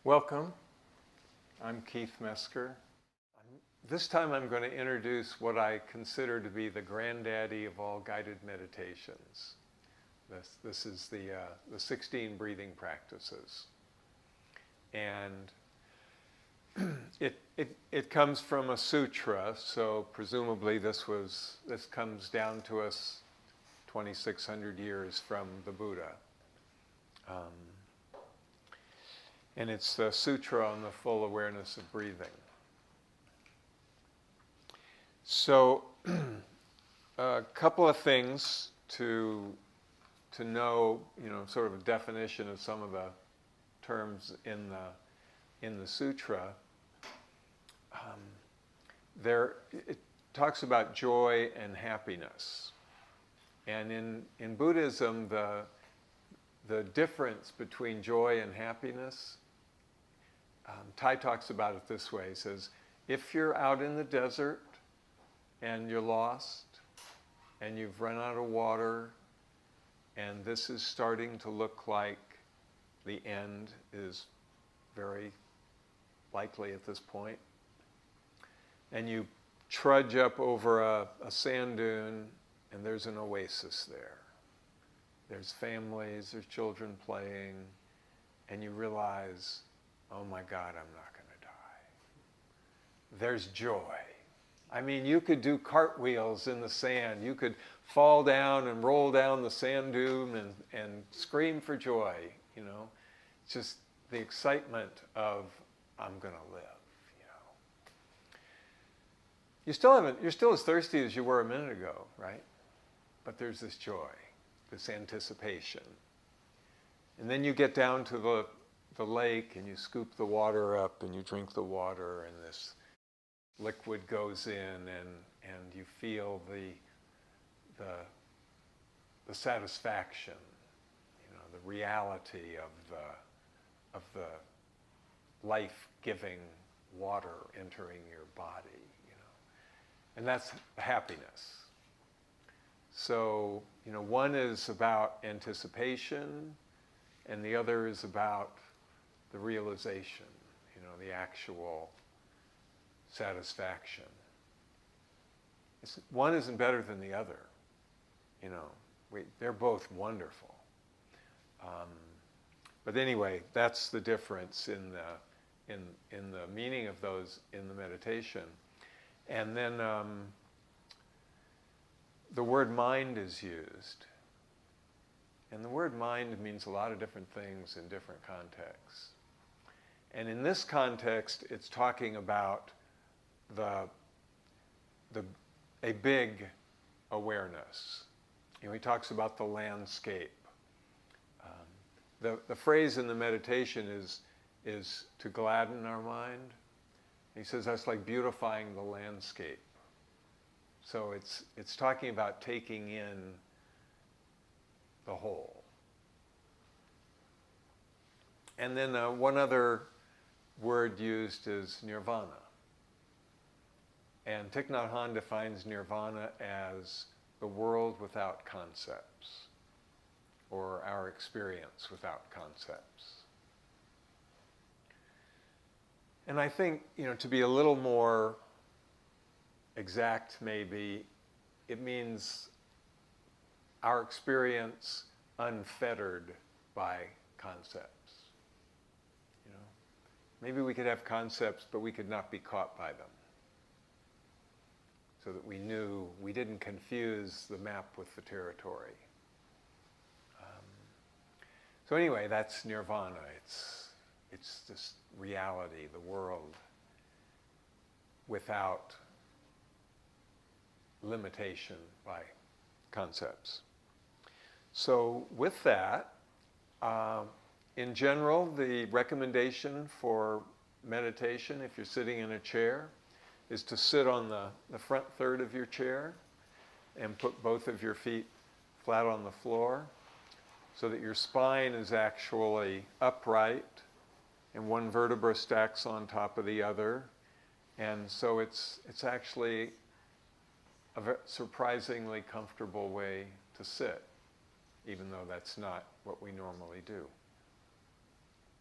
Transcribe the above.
Welcome. I'm Keith Mesker. This time I'm going to introduce what I consider to be the granddaddy of all guided meditations. This is the 16 breathing practices. And it comes from a sutra, so presumably this comes down to us 2,600 years from the Buddha. And it's the Sutra on the Full Awareness of Breathing. So, a couple of things to know, sort of a definition of some of the terms in the sutra. It talks about joy and happiness, and in Buddhism, the difference between joy and happiness. Thai talks about it this way. He says, if you're out in the desert and you're lost and you've run out of water and this is starting to look like the end is very likely at this point, and you trudge up over a sand dune and there's an oasis there. There's families, there's children playing, and you realize, oh my God, I'm not going to die. There's joy. I mean, you could do cartwheels in the sand. You could fall down and roll down the sand dune and scream for joy, It's just the excitement of, I'm going to live, You're still as thirsty as you were a minute ago, right? But there's this joy, this anticipation. And then you get down to the lake and you scoop the water up and you drink the water and this liquid goes in and you feel the satisfaction, the reality of the life-giving water entering your body, And that's happiness. So, one is about anticipation and the other is about the realization, the actual satisfaction. One isn't better than the other, they're both wonderful. But anyway, that's the difference in the meaning of those in the meditation. And then the word mind is used. And the word mind means a lot of different things in different contexts. And in this context, it's talking about a big awareness. He talks about the landscape. The phrase in the meditation is to gladden our mind. He says that's like beautifying the landscape. So it's talking about taking in the whole. And then one other word used is nirvana. And Thich Nhat Hanh defines nirvana as the world without concepts, or our experience without concepts. And I think, to be a little more exact maybe, it means our experience unfettered by concepts. Maybe we could have concepts, but we could not be caught by them. So that we knew we didn't confuse the map with the territory. So anyway, that's nirvana. It's this reality, the world, without limitation by concepts. So with that, in general, the recommendation for meditation, if you're sitting in a chair, is to sit on the front third of your chair and put both of your feet flat on the floor so that your spine is actually upright and one vertebra stacks on top of the other. And so it's actually a surprisingly comfortable way to sit, even though that's not what we normally do.